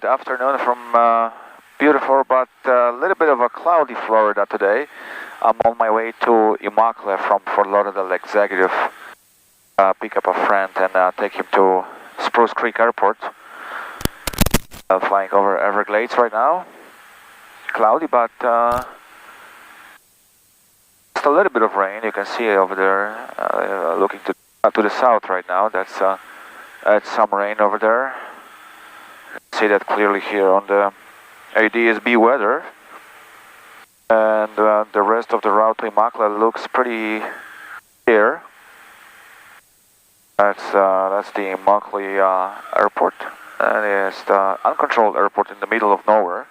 good afternoon from beautiful but a little bit of a cloudy Florida today. I'm on my way to Immokalee from Fort Lauderdale Executive. Pick up a friend and take him to Spruce Creek Airport. Flying over Everglades right now. Cloudy, but just a little bit of rain. You can see over there, looking to the south right now. That's some rain over there. See that clearly here on the ADSB weather. And the rest of the route to Immokalee looks pretty clear. That's the Immokalee airport. And it's the uncontrolled airport in the middle of nowhere.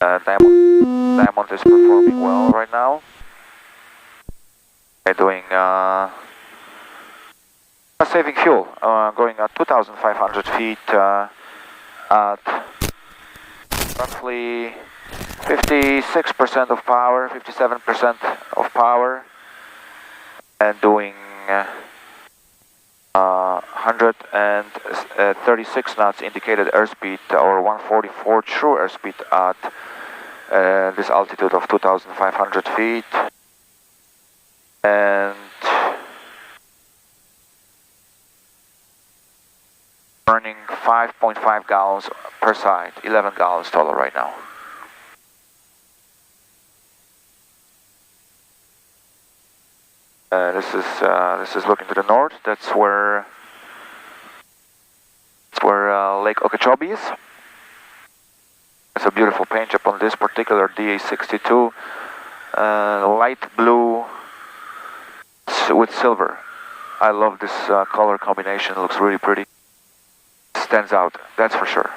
Diamond is performing well right now. They're doing saving fuel, going at 2,500 feet at roughly 56% of power, 57% of power, and doing 136 knots indicated airspeed or 144 true airspeed at this altitude of 2,500 feet. And burning 5.5 gallons per side, 11 gallons total right now. This is looking to the north. That's where Lake Okeechobee is. It's a beautiful paint job on this particular DA62, light blue with silver. I love this color combination. It looks really pretty. Stands out, that's for sure.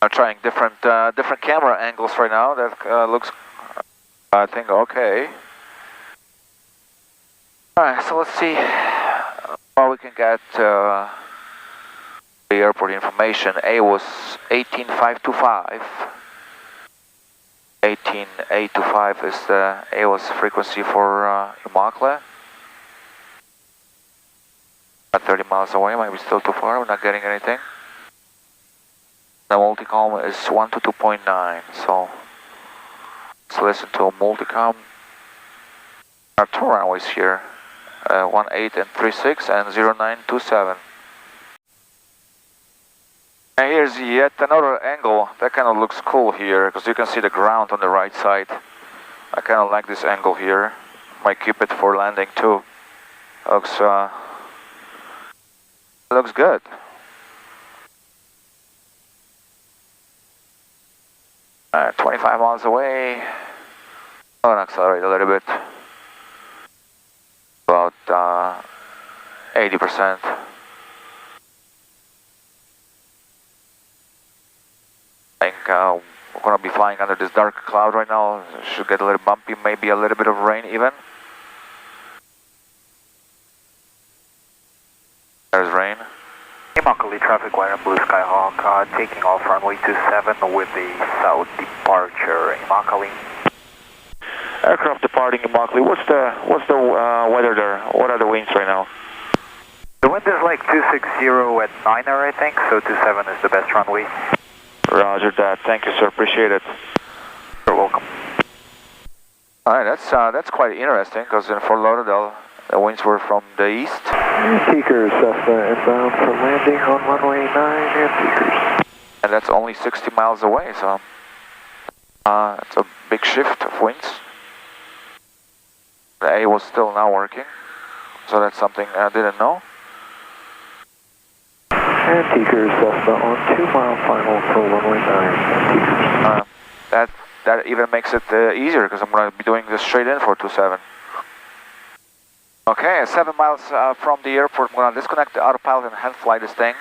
I'm trying different camera angles right now. That looks, I think, okay. All right, so let's see how we can get the airport information. A was 18525. 18825 is the AOS frequency for Immokalee. At 30 miles away, maybe still too far, we're not getting anything. The multicom is 122.9, so let's listen to a multicom. There are two runways here, 18 and 36 and 0927. And here's yet another angle. That kind of looks cool here, because you can see the ground on the right side. I kind of like this angle here. Might keep it for landing too. Looks good. Alright, 25 miles away. I'm gonna accelerate a little bit. About 80%. I think we're gonna be flying under this dark cloud right now. Should get a little bumpy, maybe a little bit of rain even. There's rain. Immokalee traffic wire and Blue Sky Hawk taking off runway 27 with the south departure. Immokalee. Aircraft departing Immokalee. What's the weather there? What are the winds right now? The wind is like 260 at 9er, I think, so 27 is the best runway. Roger that. Thank you, sir. Appreciate it. You're welcome. All right, that's quite interesting, because in Fort Lauderdale, the winds were from the east. Seekers, Cessna inbound for landing on runway 9 and Seekers. And that's only 60 miles away, so it's a big shift of winds. The A was still not working, so that's something I didn't know. And Seekers, Cessna on 2 mile final for runway 9 and Seekers. That even makes it easier, because I'm going to be doing this straight in for 27. Okay, 7 miles from the airport, I'm going to disconnect the autopilot and hand fly this thing.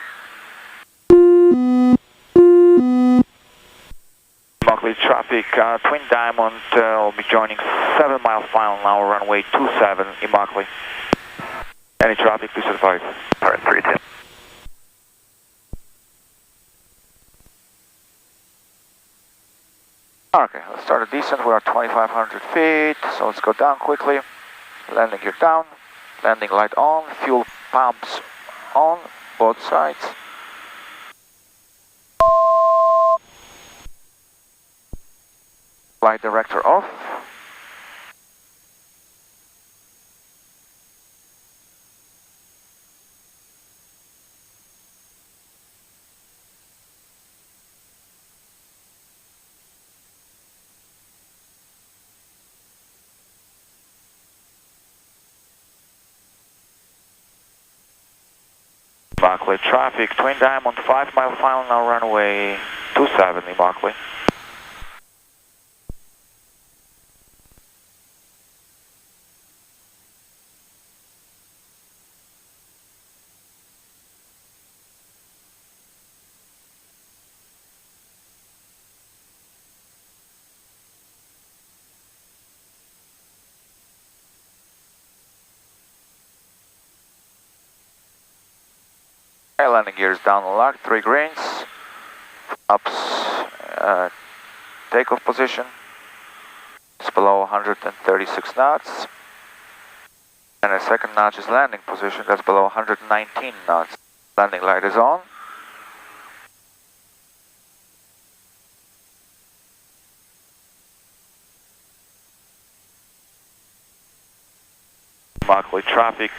Immokalee traffic, Twin Diamond will be joining 7 mile final now, runway 27, Immokalee. Any traffic, please advise. Alright, 310. Okay, let's start a descent. We are 2,500 feet, so let's go down quickly. Landing gear down, landing light on, fuel pumps on both sides. Flight director off. Immokalee traffic, Twin Diamond, 5 mile final now, runway 27, Immokalee. Landing gears down locked, 3 greens. Flaps, takeoff position. It's below 136 knots. And the second notch is landing position, that's below 119 knots. Landing light is on. Immokalee traffic,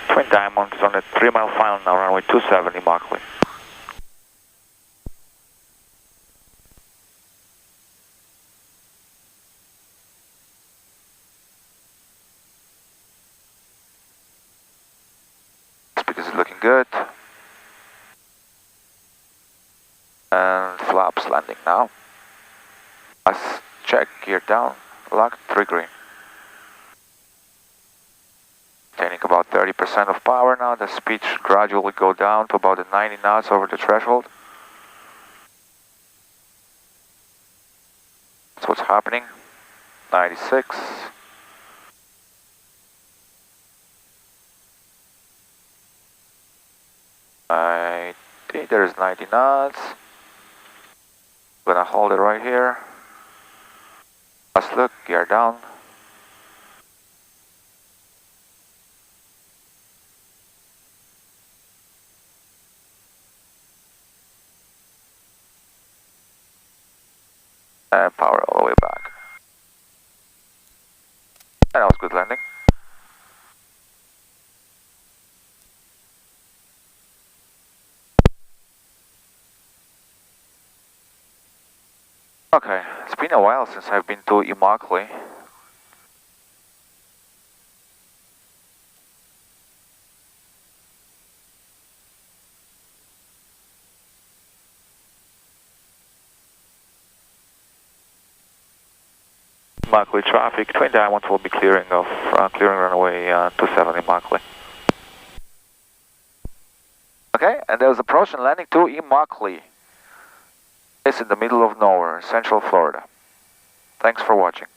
Twin Diamond is on a 3 mile final now, runway 27, Immokalee. Speakers is looking good. And flaps landing now. Let's check, gear down, locked, 3 green. Obtaining about 30% of power now, the speed should gradually go down to about 90 knots over the threshold. That's what's happening. 96. I think there's 90 knots. I'm gonna hold it right here. Let's look, gear down. And power all the way back. And that was good landing. Okay, it's been a while since I've been to Immokalee. Immokalee traffic, Twin Diamond will be clearing runway 27 Immokalee. Okay, and there's approach and landing to Immokalee. It's in the middle of nowhere, Central Florida. Thanks for watching.